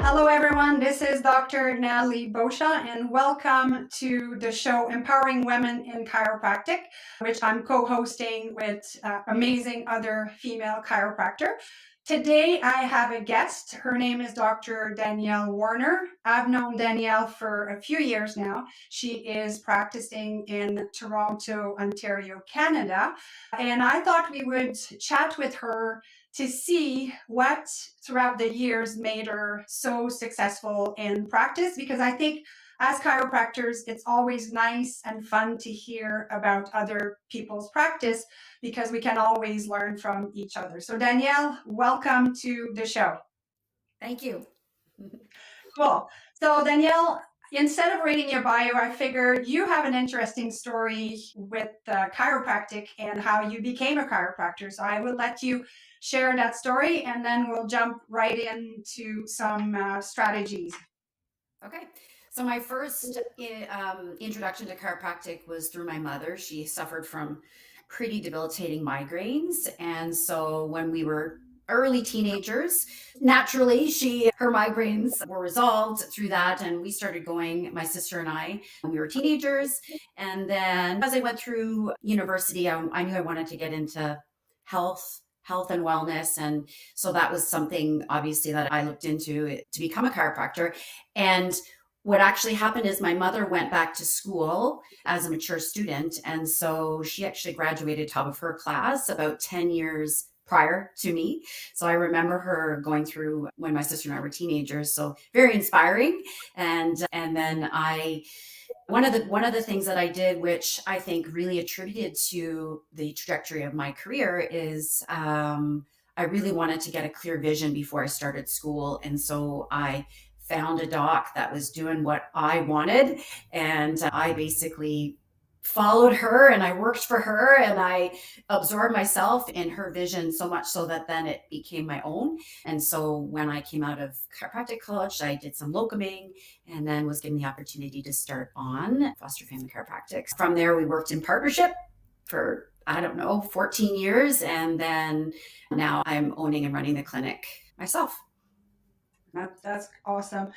Hello, everyone. This is Dr. Nathalie Beauchamp, and welcome to the show Empowering Women in Chiropractic, which I'm co-hosting with amazing other female chiropractor. Today, I have a guest. Her name is Dr. Danielle Warner. I've known Danielle for a few years now. She is practicing in Toronto, Ontario, Canada. And I thought we would chat with her to see what throughout the years made her so successful in practice, because I think as chiropractors, it's always nice and fun to hear about other people's practice because we can always learn from each other. So Danielle, welcome to the show. Thank you. Cool. So Danielle, instead of reading your bio, I figure you have an interesting story with chiropractic and how you became a chiropractor. So I will let you share that story, and then we'll jump right into some strategies. Okay. So my first introduction to chiropractic was through my mother. She suffered from pretty debilitating migraines. And so when we were early teenagers, naturally, her migraines were resolved through that. And we started going, my sister and I, when we were teenagers. And then as I went through university, I knew I wanted to get into health and wellness. And so that was something obviously that I looked into to become a chiropractor. And what actually happened is my mother went back to school as a mature student. And so she actually graduated top of her class about 10 years prior to me. So I remember her going through when my sister and I were teenagers. So very inspiring. And then one of the things that I did, which I think really attributed to the trajectory of my career, is I really wanted to get a clear vision before I started school. And so I found a doc that was doing what I wanted. And I basically followed her and I worked for her and I absorbed myself in her vision so much so that then it became my own. And so when I came out of chiropractic college, I did some locuming and then was given the opportunity to start on foster family chiropractic. From there, we worked in partnership for, 14 years. And then now I'm owning and running the clinic myself. That's awesome.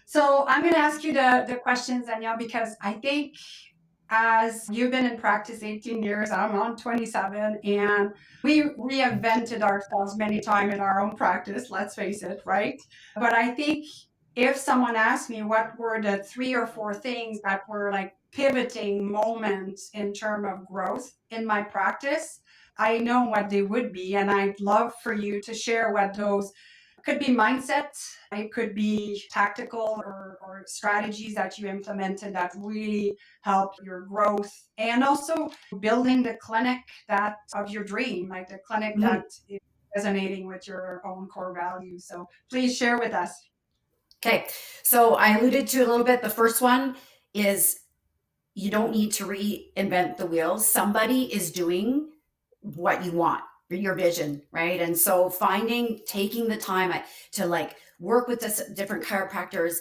So I'm going to ask you the questions, Danielle, because I think as you've been in practice 18 years, I'm on 27, and we reinvented ourselves many times in our own practice, let's face it, right? But I think if someone asked me what were the 3 or 4 things that were like pivoting moments in terms of growth in my practice, I know what they would be. And I'd love for you to share what those could be. Mindset, it could be tactical or strategies that you implemented that really helped your growth, and also building the clinic that of your dream, like the clinic that is resonating with your own core values. So please share with us. Okay. So I alluded to a little bit. The first one is you don't need to reinvent the wheel. Somebody is doing what you want, your vision, right? And so taking the time to like work with this different chiropractors,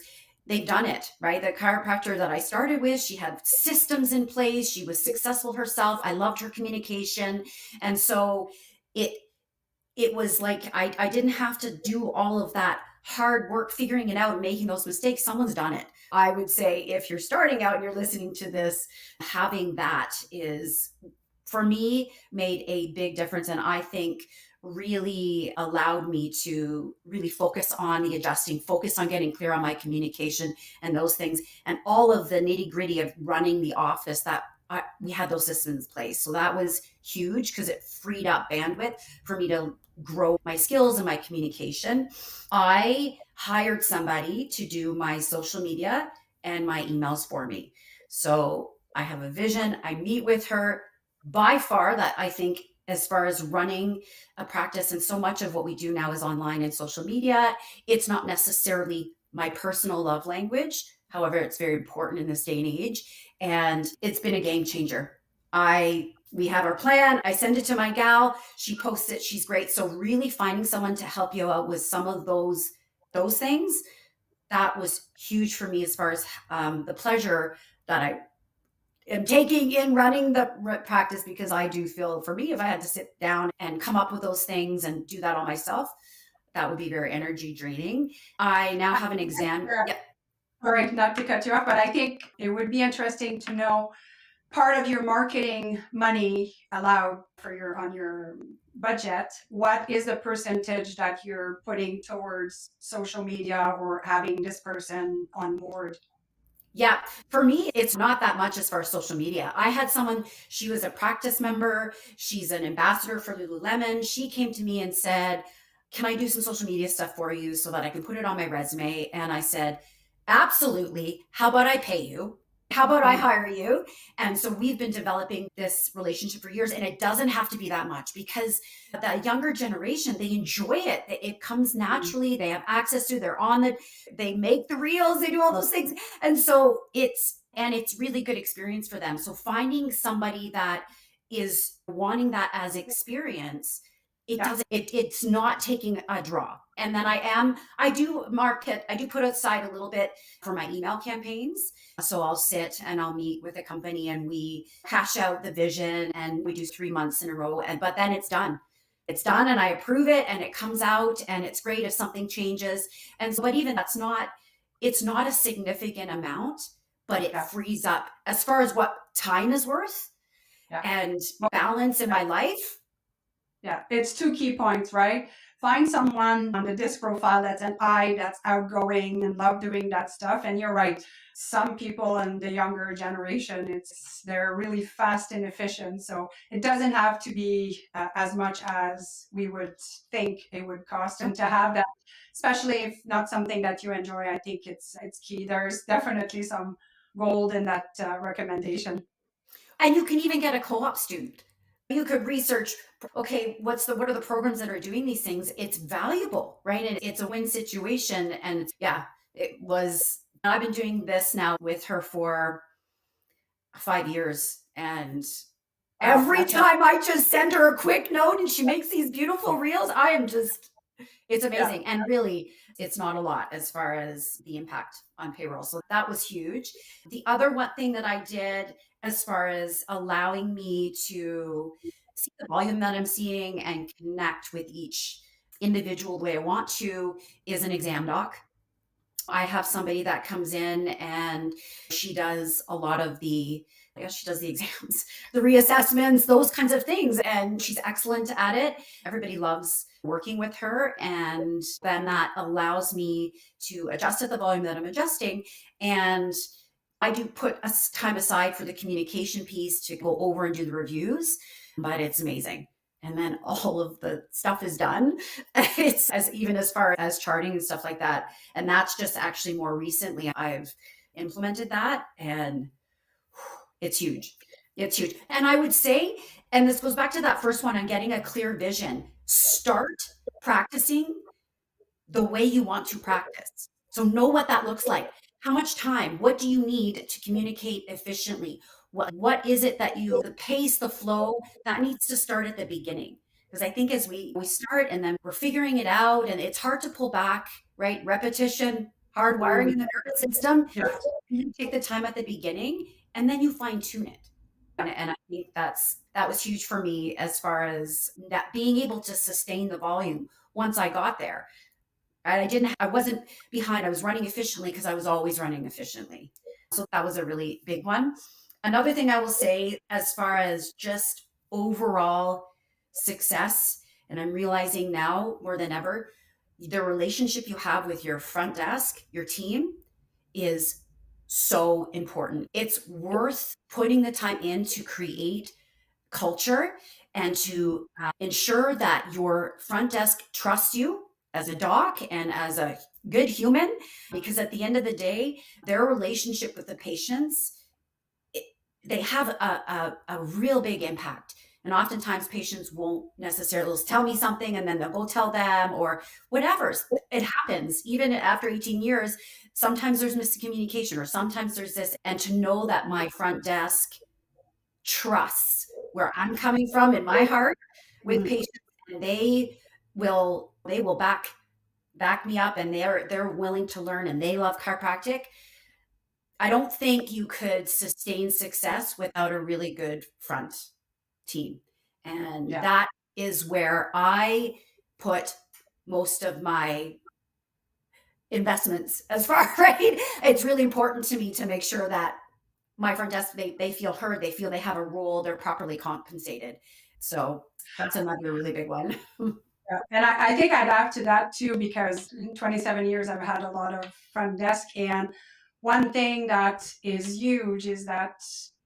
they've done it, right? The chiropractor that I started with, she had systems in place. She was successful herself. I loved her communication. And so it was like, I didn't have to do all of that hard work figuring it out and making those mistakes. Someone's done it. I would say if you're starting out and you're listening to this, having that is, for me, made a big difference. And I think really allowed me to really focus on the adjusting, focus on getting clear on my communication and those things, and all of the nitty gritty of running the office that we had those systems in place. So that was huge because it freed up bandwidth for me to grow my skills and my communication. I hired somebody to do my social media and my emails for me. So I have a vision. I meet with her. By far, that I think, as far as running a practice, and so much of what we do now is online and social media, it's not necessarily my personal love language. However, it's very important in this day and age. And it's been a game changer. We have our plan. I send it to my gal. She posts it. She's great. So really finding someone to help you out with some of those things, that was huge for me as far as the pleasure that I am taking in running the practice, because I do feel, for me, if I had to sit down and come up with those things and do that all myself, that would be very energy draining. I now have an exam. Sure. Yep. Sorry, not to cut you off, but I think it would be interesting to know part of your marketing money allowed for your on your budget. What is the percentage that you're putting towards social media or having this person on board? Yeah, for me, it's not that much as far as social media. I had someone, she was a practice member, she's an ambassador for Lululemon. She came to me and said, can I do some social media stuff for you so that I can put it on my resume? And I said, absolutely. How about I pay you? How about I hire you? And so we've been developing this relationship for years, and it doesn't have to be that much because the younger generation, they enjoy it. It comes naturally. They have access to, they're on it. They make the reels, they do all those things. And so it's really good experience for them. So finding somebody that is wanting that as experience, it's not taking a draw. And then I do market, I do put aside a little bit for my email campaigns. So I'll sit and I'll meet with a company and we hash out the vision and we do 3 months in a row. But then it's done. It's done and I approve it and it comes out and it's great if something changes. And so, but even it's not a significant amount, but it frees up as far as what time is worth and balance in my life. Yeah, it's two key points, right? Find someone on the disc profile that's an I, that's outgoing and love doing that stuff. And you're right. Some people in the younger generation, they're really fast and efficient. So it doesn't have to be as much as we would think it would cost. And to have that, especially if not something that you enjoy, I think it's key. There's definitely some gold in that recommendation. And you can even get a co-op student. You could research, okay, what are the programs that are doing these things? It's valuable, right? And it's a win situation. And I've been doing this now with her for 5 years. And every time I just send her a quick note and she makes these beautiful reels, it's amazing. And really, it's not a lot as far as the impact on payroll. So that was huge. The other one thing that I did as far as allowing me to see the volume that I'm seeing and connect with each individual the way I want to is an exam doc. I have somebody that comes in and she does a lot of she does the exams, the reassessments, those kinds of things. And she's excellent at it. Everybody loves working with her. And then that allows me to adjust at the volume that I'm adjusting. And I do put time aside for the communication piece to go over and do the reviews, but it's amazing. And then all of the stuff is done. It's even as far as charting and stuff like that. And that's just actually more recently I've implemented that and it's huge. It's huge. And I would say, and this goes back to that first one on getting a clear vision, start practicing the way you want to practice. So know what that looks like. How much time? What do you need to communicate efficiently? What is it that the pace, the flow, that needs to start at the beginning? Because I think as we start and then we're figuring it out and it's hard to pull back, right? Repetition, hardwiring in the nervous system. You take the time at the beginning and then you fine tune it. And I think that was huge for me as far as that being able to sustain the volume once I got there. I wasn't behind. I was running efficiently because I was always running efficiently. So that was a really big one. Another thing I will say as far as just overall success, and I'm realizing now more than ever, the relationship you have with your front desk, your team, is so important. It's worth putting the time in to create culture and to ensure that your front desk trusts you as a doc and as a good human, because at the end of the day, their relationship with the patients, they have a real big impact. And oftentimes patients won't necessarily tell me something and then they'll go tell them or whatever. It happens even after 18 years. Sometimes there's miscommunication or sometimes there's this. And to know that my front desk trusts where I'm coming from in my heart with patients, and they will back me up and they're willing to learn and they love chiropractic. I don't think you could sustain success without a really good front team. And that is where I put most of my investments as far, right? It's really important to me to make sure that my front desk, they feel heard, they feel they have a role, they're properly compensated. So that's another really big one. Yeah. And I think I'd add to that too, because in 27 years, I've had a lot of front desk. And one thing that is huge is that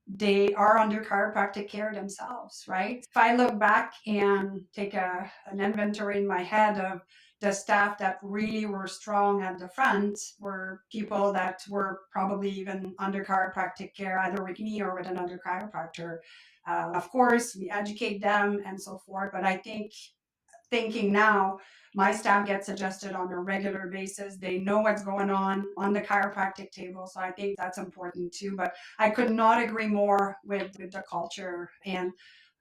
they are under chiropractic care themselves, right? If I look back and take an inventory in my head of the staff that really were strong at the front were people that were probably even under chiropractic care, either with me or with another chiropractor. Of course, we educate them and so forth, but I think thinking now, my staff gets adjusted on a regular basis. They know what's going on the chiropractic table. So I think that's important too. But I could not agree more with the culture. And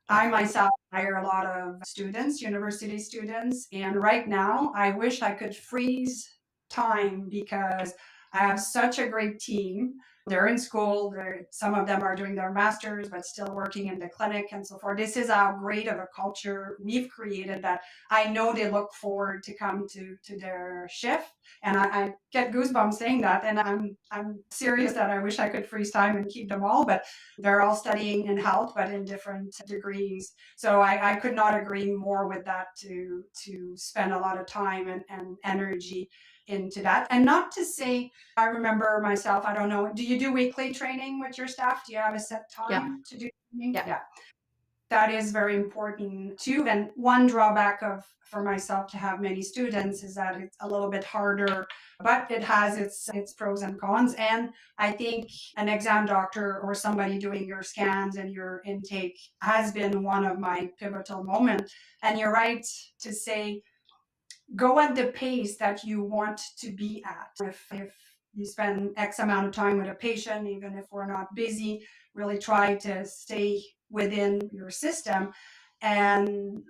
I myself hire a lot of students, university students. And right now, I wish I could freeze time because I have such a great team. They're in school. Some of them are doing their masters, but still working in the clinic and so forth. This is how great of a culture we've created that I know they look forward to come to their shift. And I get goosebumps saying that. And I'm serious that I wish I could freeze time and keep them all, but they're all studying in health, but in different degrees. So I could not agree more with that to spend a lot of time and energy into that. And not to say, I remember myself, I don't know, do you do weekly training with your staff? Do you have a set Yeah. time to do training? Yeah. That is very important too. And one drawback of for myself to have many students is that it's a little bit harder, but it has its pros and cons. And I think an exam doctor or somebody doing your scans and your intake has been one of my pivotal moments. And you're right to say go at the pace that you want to be at. If you spend X amount of time with a patient, even if we're not busy, really try to stay within your system. And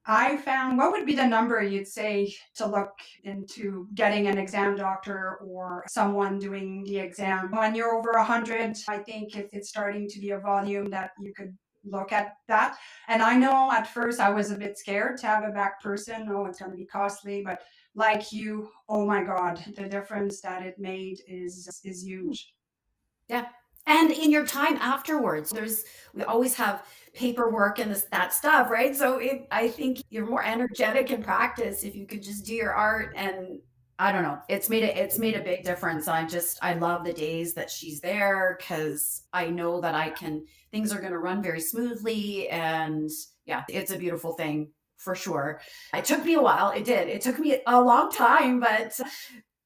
I found, what would be the number you'd say to look into getting an exam doctor or someone doing the exam? When you're over 100, I think it's starting to be a volume that you could look at that. And I know at first I was a bit scared to have a back person. Oh, it's going to be costly. But like you, oh my God, the difference that it made is huge. Yeah. And in your time afterwards, we always have paperwork and that stuff, right? So I think you're more energetic in practice if you could just do your art. And I don't know, it's made a big difference. I love the days that she's there because I know that things are going to run very smoothly. And yeah, it's a beautiful thing for sure. It took me a while. It took me a long time, but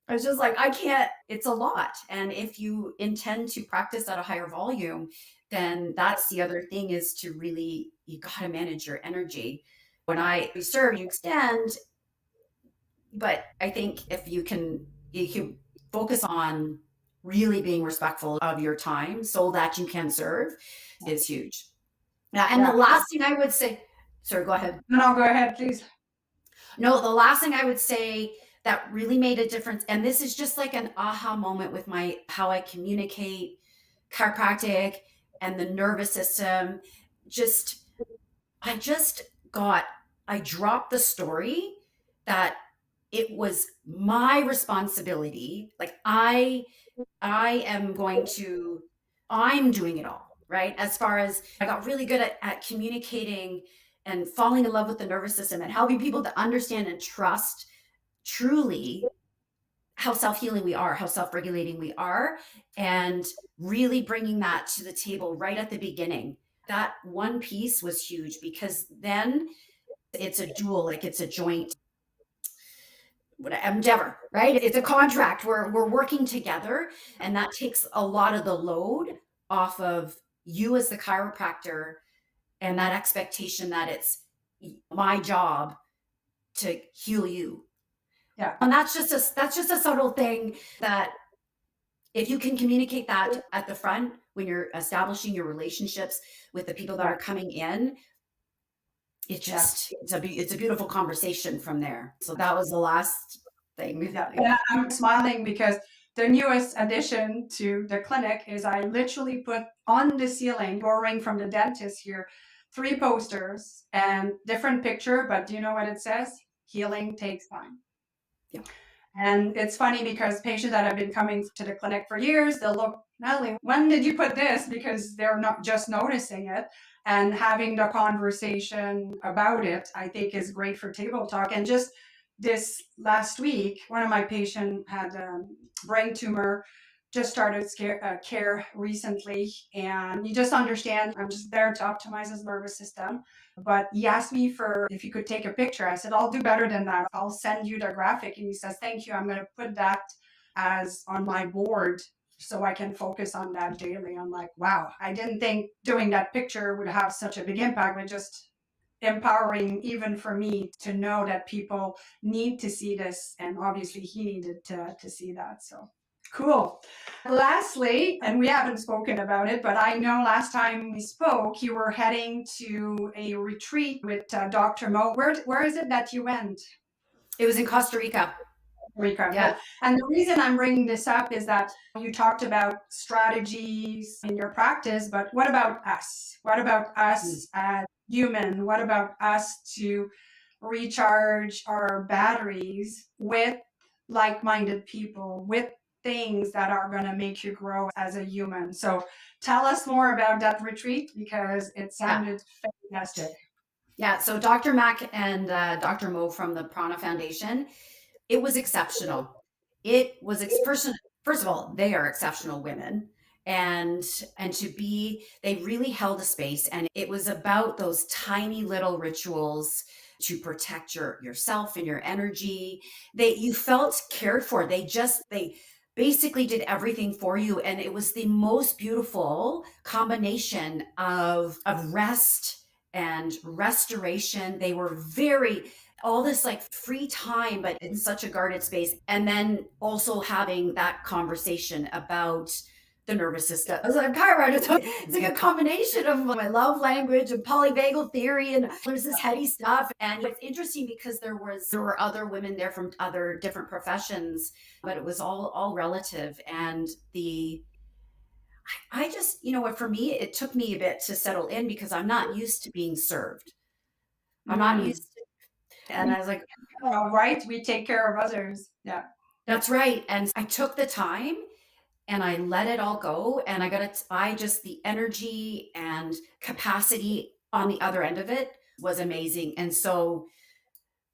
I was just like, I can't, it's a lot. And if you intend to practice at a higher volume, then that's the other thing is to really, you got to manage your energy. When I serve, you extend, but I think if you can focus on really being respectful of your time so that you can serve is huge. Yeah. And the last thing I would say, sorry, go ahead. No, go ahead, please. No, the last thing I would say that really made a difference, and this is just like an aha moment with how I communicate chiropractic and the nervous system. I dropped the story that it was my responsibility. Like I'm doing it all, right? As far as I got really good at communicating and falling in love with the nervous system and helping people to understand and trust truly how self-healing we are, how self-regulating we are, and really bringing that to the table right at the beginning. That one piece was huge because then it's a dual, like it's a joint endeavor, right? It's a contract. We're working together, and that takes a lot of the load off of you as the chiropractor and that expectation that it's my job to heal you. Yeah. And that's just a subtle thing that if you can communicate that at the front when you're establishing your relationships with the people that are coming in, it's a beautiful conversation from there. So that was the last thing. Yeah, I'm smiling because the newest addition to the clinic is I literally put on the ceiling, borrowing from the dentist here, 3 posters and different picture, but do you know what it says? healing takes time. Yeah. And it's funny because patients that have been coming to the clinic for years, they'll look, Nathalie, when did you put this? Because they're not just noticing it. And having the conversation about it, I think, is great for table talk. And just this last week, one of my patients had a brain tumor, just started care recently. And you just understand, I'm just there to optimize his nervous system. But he asked me for if he could take a picture. I said, I'll do better than that. I'll send you the graphic. And he says, thank you. I'm going to put that as on my board so I can focus on that daily. I'm like, wow, I didn't think doing that picture would have such a big impact, but just empowering even for me to know that people need to see this. And obviously he needed to see that. So cool. Lastly, and we haven't spoken about it, but I know last time we spoke, you were heading to a retreat with Dr. Mo. Where is it that you went? It was in Costa Rica. Rica. Yeah. And the reason I'm bringing this up is that you talked about strategies in your practice, but what about us? What about us as human? What about us to recharge our batteries with like-minded people, with things that are going to make you grow as a human? So tell us more about that retreat because it sounded fantastic. Yeah. So Dr. Mack and Dr. Mo from the Prana Foundation, it was exceptional. It was first of all, they are exceptional women. And they really held a space, and it was about those tiny little rituals to protect yourself and your energy. You felt cared for. They basically did everything for you, and it was the most beautiful combination of rest and restoration. They were all this like free time, but in such a guarded space. And then also having that conversation about the nervous system. I was like, chiropractor, it's like a combination of my love language and polyvagal theory, and there's this heady stuff. And it's interesting because there were other women there from other different professions, but it was all relative. And I just, for me, it took me a bit to settle in because I'm not used to being served. I'm not used to, and I was like, oh, right, we take care of others. Yeah, that's right. And I took the time and I let it all go, and the energy and capacity on the other end of it was amazing. And so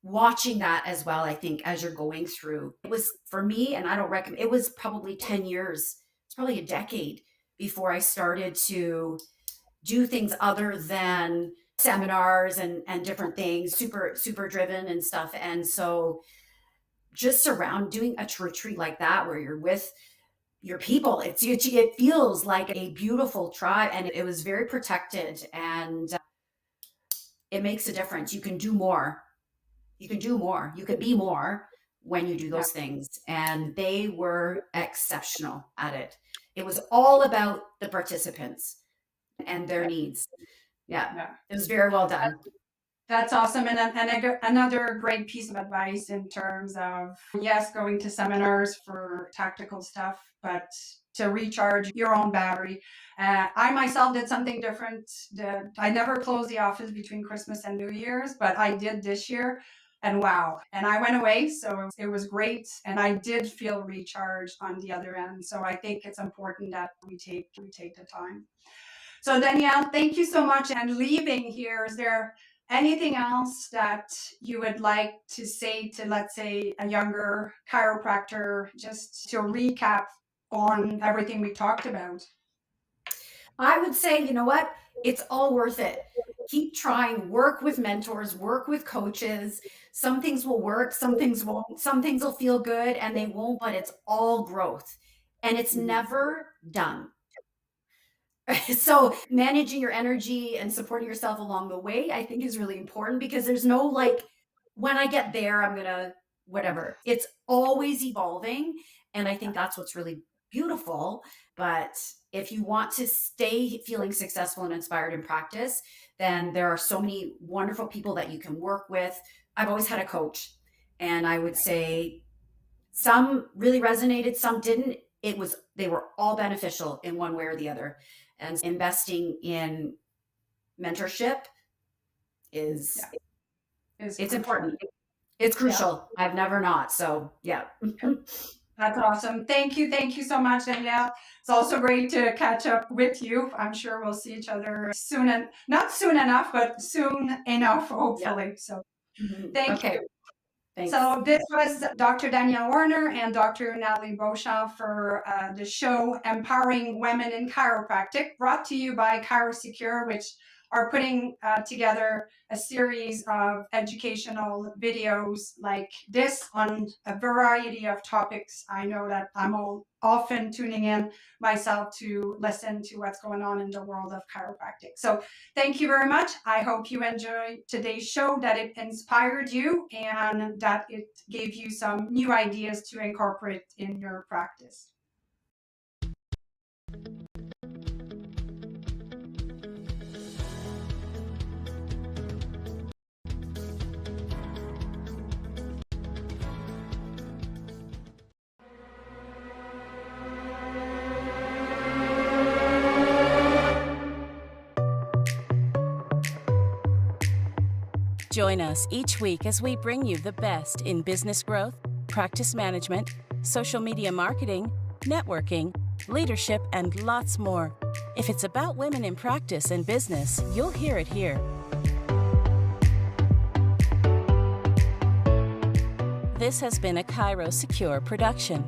watching that as well, I think as you're going through, it was for me, and I don't recommend, it was probably 10 years, it's probably a decade before I started to do things other than seminars and different things, super driven and stuff. And so just doing a retreat like that where you're with your people, it feels like a beautiful tribe, and it was very protected, and it makes a difference. You can do more. You can be more when you do those things. And they were exceptional at it. It was all about the participants and their needs. Yeah. It was very well done. That's awesome. And another great piece of advice in terms of, yes, going to seminars for tactical stuff, but to recharge your own battery. I myself did something different. I never closed the office between Christmas and New Year's, but I did this year. And wow. And I went away. So it was great. And I did feel recharged on the other end. So I think it's important that we take the time. So Danielle, thank you so much. And leaving here, is there anything else that you would like to say to, let's say, a younger chiropractor, just to recap on everything we talked about? I would say, you know what? It's all worth it. Keep trying, work with mentors, work with coaches. Some things will work, some things won't. Some things will feel good and they won't, but it's all growth and it's never done. So managing your energy and supporting yourself along the way, I think is really important, because there's no like, when I get there, I'm going to whatever. It's always evolving. And I think that's what's really beautiful. But if you want to stay feeling successful and inspired in practice, then there are so many wonderful people that you can work with. I've always had a coach, and I would say some really resonated, some didn't. They were all beneficial in one way or the other. And investing in mentorship it's important. It's crucial. I've never not. So yeah. That's awesome. Thank you. Thank you so much, Danielle. It's also great to catch up with you. I'm sure we'll see each other soon, and not soon enough, but soon enough, hopefully. So thank Okay. you. Thanks. So this was Dr. Danielle Warner and Dr. Nathalie Beauchamp for the show Empowering Women in Chiropractic, brought to you by ChiroSecure, which are putting together a series of educational videos like this on a variety of topics. I know that I'm often tuning in myself to listen to what's going on in the world of chiropractic. So thank you very much. I hope you enjoyed today's show, that it inspired you and that it gave you some new ideas to incorporate in your practice. Join us each week as we bring you the best in business growth, practice management, social media marketing, networking, leadership, and lots more. If it's about women in practice and business, you'll hear it here. This has been a ChiroSecure production.